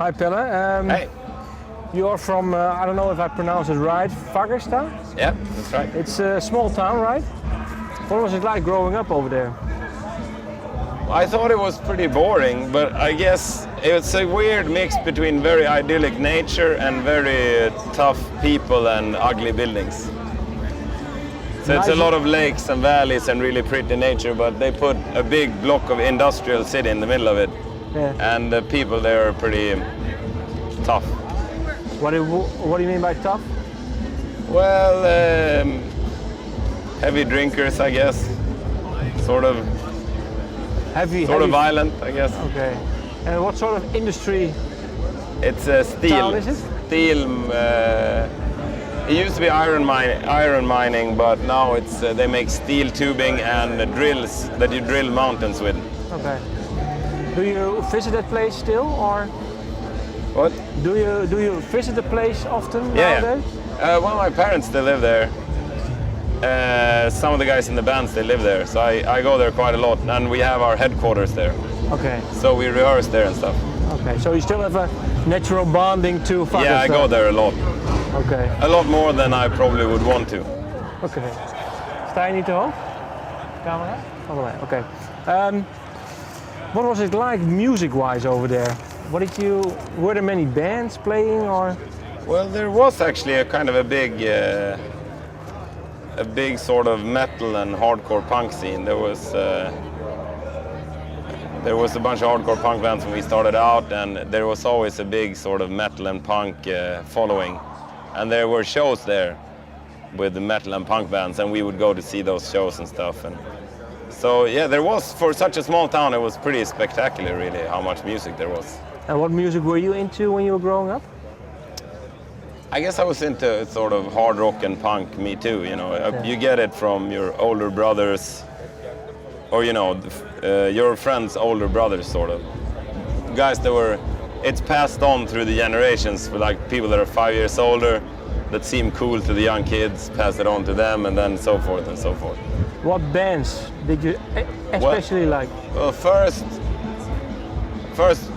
Hi Pelle. Hey. You're from, I don't know if I pronounce it right, Fagersta? Yeah, that's right. It's a small town, right? What was it like growing up over there? I thought it was pretty boring, but I guess it's a weird mix between very idyllic nature and very tough people and ugly buildings. So it's a lot of lakes and valleys and really pretty nature, but they put a big block of industrial city in the middle of it. Yeah. And the people there are pretty tough. What do you mean by tough? Well, heavy drinkers, I guess. Sort of Heavy. violent, I guess. Okay. And what sort of industry? It's steel. Town is it? Steel. It used to be iron mining, but now it's they make steel tubing and drills that you drill mountains with. Okay. Do you visit that place still, or What? do you visit the place often Yeah. nowadays? Well, my parents still live there. Some of the guys in the band still live there, so I go there quite a lot, and we have our headquarters there. Okay. So we rehearse there and stuff. Okay. So you still have a natural bonding to Fagersta? Yeah, I go there a lot. Okay. A lot more than I probably would want to. Oké. Sta je niet te hoog? Camera? Allebei. Okay. What was it like music-wise over there? Were there many bands playing, or? Well, there was actually a kind of a big sort of metal and hardcore punk scene. There was a bunch of hardcore punk bands when we started out, and there was always a big sort of metal and punk following. And there were shows there with the metal and punk bands, and we would go to see those shows and stuff. And so yeah, there was, for such a small town, it was pretty spectacular really how much music there was. And what music were you into when you were growing up? I guess I was into sort of hard rock and punk, me too, you know. You get it from your older brothers, or you know, your friends' older brothers, sort of. Guys that were, it's passed on through the generations, for like people that are 5 years older, that seem cool to the young kids, pass it on to them, and then so forth and so forth. What bands did you especially like? Well, first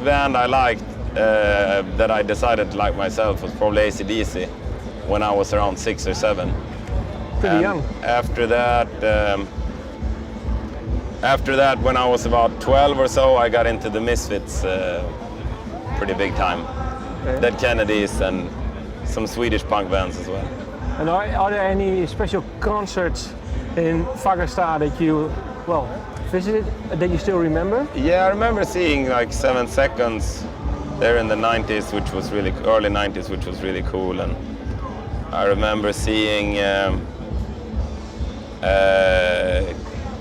band I liked, that I decided to like myself, was probably AC/DC when I was around 6 or 7. Pretty young. After that, when I was about 12 or so, I got into the Misfits pretty big time. Okay. Dead Kennedys and some Swedish punk bands as well. And are there any special concerts in Fagersta that you, visited, that you still remember? Yeah, I remember seeing like 7 Seconds there in the 90s, which was really early 90s, which was really cool. And I remember seeing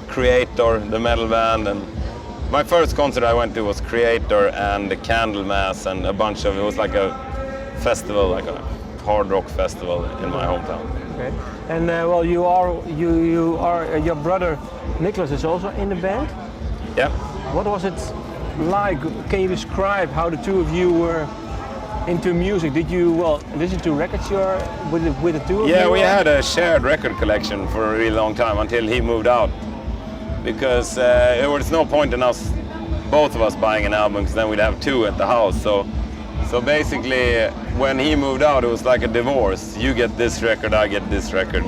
Kreator, the metal band, and my first concert I went to was Kreator and the Candlemass and a bunch of, it was like a festival, like a hard rock festival in my hometown. Okay. And your brother Niklas is also in the band? Yeah. What was it like? Can you describe how the two of you were into music? Did you listen to records with the two of you? Yeah, we had a shared record collection for a really long time until he moved out, because there was no point in us, both of us, buying an album, because then we'd have 2 at the house. So basically, when he moved out, it was like a divorce. You get this record, I get this record,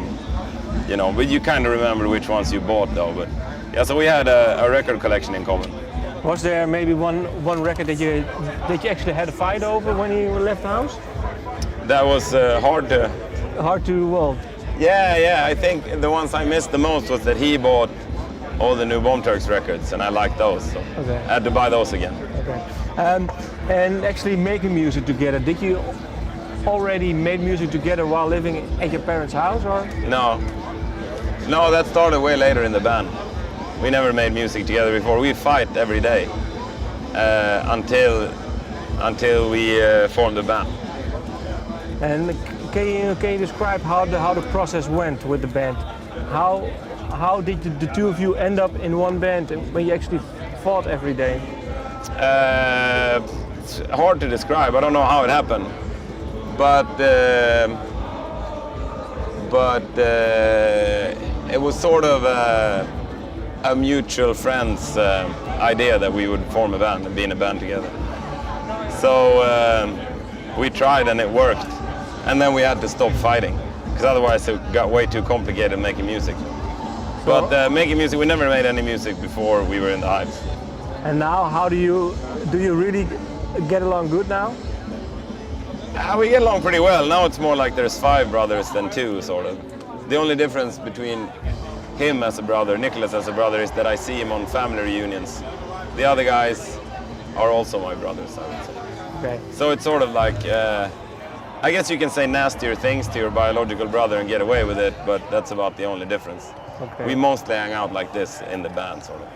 you know. But you kind of remember which ones you bought, though. But yeah, so we had a record collection in common. Was there maybe one record that you actually had a fight over when you left the house? That was hard to. Yeah. I think the ones I missed the most was that he bought all the new Bomb Turks records, and I liked those, so okay. I had to buy those again. Okay. And actually making music together, did you already made music together while living at your parents' house, or? No, that started way later in the band. We never made music together before. We fight every day until we formed the band. And can you describe how the process went with the band? How did the two of you end up in one band when you actually fought every day? It's hard to describe. I don't know how it happened, but it was sort of a mutual friend's idea that we would form a band and be in a band together. So we tried and it worked. And then we had to stop fighting, because otherwise it got way too complicated making music. But making music, we never made any music before we were in the Hives. And now, how do you really get along good now? We get along pretty well. Now it's more like there's 5 brothers than 2, sort of. The only difference between him as a brother, Niklas as a brother, is that I see him on family reunions. The other guys are also my brothers, I would say. Okay. So it's sort of like, I guess you can say nastier things to your biological brother and get away with it, but that's about the only difference. Okay. We mostly hang out like this in the band, sort of.